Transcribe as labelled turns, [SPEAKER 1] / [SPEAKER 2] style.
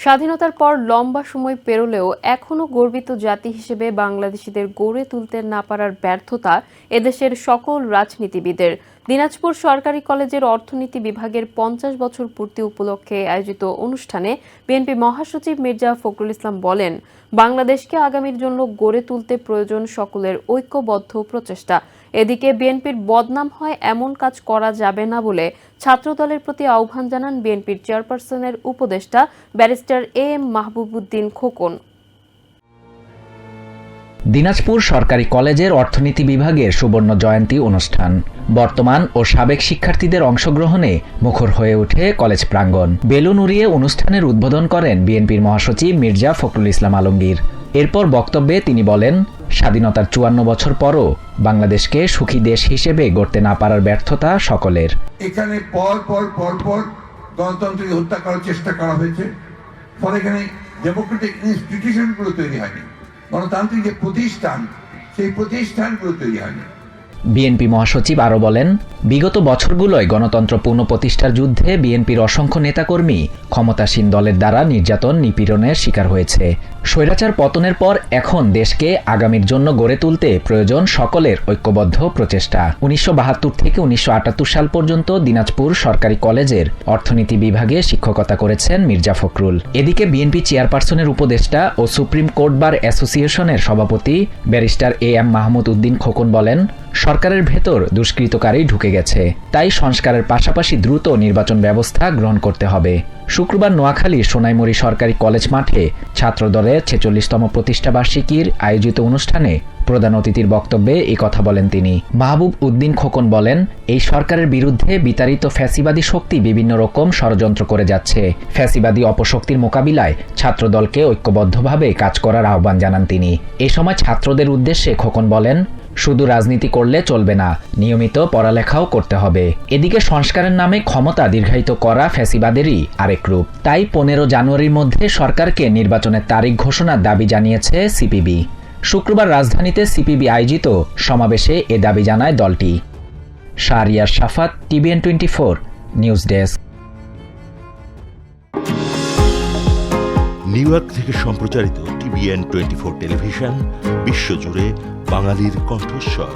[SPEAKER 1] স্বাধীনতার পর লম্বা সময় পেরোলেও এখনও গর্বিত জাতি হিসেবে বাংলাদেশিদের গড়ে তুলতে না পারার ব্যর্থতা এদেশের সকল রাজনীতিবিদের। দিনাজপুর সরকারি কলেজের অর্থনীতি বিভাগের ৫০ বছর পূর্তি উপলক্ষে আয়োজিত অনুষ্ঠানে বিএনপি মহাসচিব মির্জা ফখরুল ইসলাম বলেন, বাংলাদেশকে আগামীর জন্য গড়ে তুলতে প্রয়োজন সকলের ঐক্যবদ্ধ প্রচেষ্টা। এদিকে বিএনপির বদনাম হয় এমন কাজ করা যাবে না বলে ছাত্রদলের প্রতি আহ্বান জানান বিএনপির চেয়ারপারসনের উপদেষ্টা ব্যারিস্টার এম মাহবুব উদ্দিন খোকন।
[SPEAKER 2] দিনাজপুর সরকারি কলেজের অর্থনীতি বিভাগের সুবর্ণ জয়ন্তী অনুষ্ঠান বর্তমান ও সাবেক শিক্ষার্থীদের অংশগ্রহণে মুখর হয়ে ওঠে কলেজ প্রাঙ্গণ। বেলুন উড়িয়ে অনুষ্ঠানের উদ্বোধন করেন বিএনপির মহাসচিব মির্জা ফখরুল ইসলাম আলমগীর। এরপর বক্তব্যে তিনি বলেন, স্বাধীনতার ৫৪ বছর পরও বাংলাদেশকে সুখী দেশ হিসেবে গড়তে না পারার ব্যর্থতা সকলের।
[SPEAKER 3] এখানে পর গণতন্ত্রকে হত্যা করার চেষ্টা করা হয়েছে, ফলে এখানে ডেমোক্রেটিক ইনস্টিটিউশনগুলো তৈরি হয়নি, গণতান্ত্রিক যে প্রতিষ্ঠান সেই প্রতিষ্ঠানগুলো তৈরি হয়নি।
[SPEAKER 2] বিএনপি মহাসচিব আরও বলেন, বিগত বছরগুলোয় গণতন্ত্র পুনঃপ্রতিষ্ঠার যুদ্ধে বিএনপির অসংখ্য নেতাকর্মী ক্ষমতাসীন দলের দ্বারা নির্যাতন নিপীড়নের শিকার হয়েছে। স্বৈরাচার পতনের পর এখন দেশকে আগামীর জন্য গড়ে তুলতে প্রয়োজন সকলের ঐক্যবদ্ধ প্রচেষ্টা। ১৯৭২ থেকে ১৯৭৮ সাল পর্যন্ত দিনাজপুর সরকারি কলেজের অর্থনীতি বিভাগে শিক্ষকতা করেছেন মির্জা ফখরুল। এদিকে বিএনপি চেয়ারপারসনের উপদেষ্টা ও সুপ্রিম কোর্ট বার অ্যাসোসিয়েশনের সভাপতি ব্যারিস্টার এম মাহমুদ উদ্দিন খোকন বলেন, সরকারের ভেতর দুষ্কৃতকারী ঢুকে গেছে, তাই সংস্কারের পাশাপাশি দ্রুত নির্বাচন ব্যবস্থা গ্রহণ করতে হবে। শুক্রবার নোয়াখালীর সোনাইমুড়ি সরকারি কলেজ মাঠে ছাত্রদলের ৪৬তম প্রতিষ্ঠাবার্ষিকীর আয়োজিত অনুষ্ঠানে প্রধান অতিথির বক্তব্যে এই কথা বলেন তিনি। মাহবুব উদ্দিন খোকন বলেন, এই সরকারের বিরুদ্ধে বিতাড়িত ফ্যাসিবাদী শক্তি বিভিন্ন রকম ষড়যন্ত্র করে যাচ্ছে। ফ্যাসিবাদী অপশক্তির মোকাবিলায় ছাত্রদলকে ঐক্যবদ্ধভাবে কাজ করার আহ্বান জানান তিনি। এ সময় ছাত্রদের উদ্দেশ্যে খোকন বলেন, শুধু রাজনীতি করলে চলবে না, নিয়মিত পড়ালেখাও করতে হবে। এদিকে সংস্কারের নামে ক্ষমতা দীর্ঘায়িত করা ফ্যাসিবাদেরই আরেক রূপ। তাই ১৫ জানুয়ারির মধ্যে সরকারকে নির্বাচনের তারিখ ঘোষণার দাবি জানিয়েছে সিপিবি। শুক্রবার রাজধানীতে সিপিবি আয়োজিত সমাবেশে এ দাবি জানায় দলটি। Shahriar Shafat, TVN 24 news desk.
[SPEAKER 4] New York থেকে সম্প্রচারিত টিভিএন 24 টেলিভিশন বিশ্বজুড়ে বাঙালির কণ্ঠস্বর।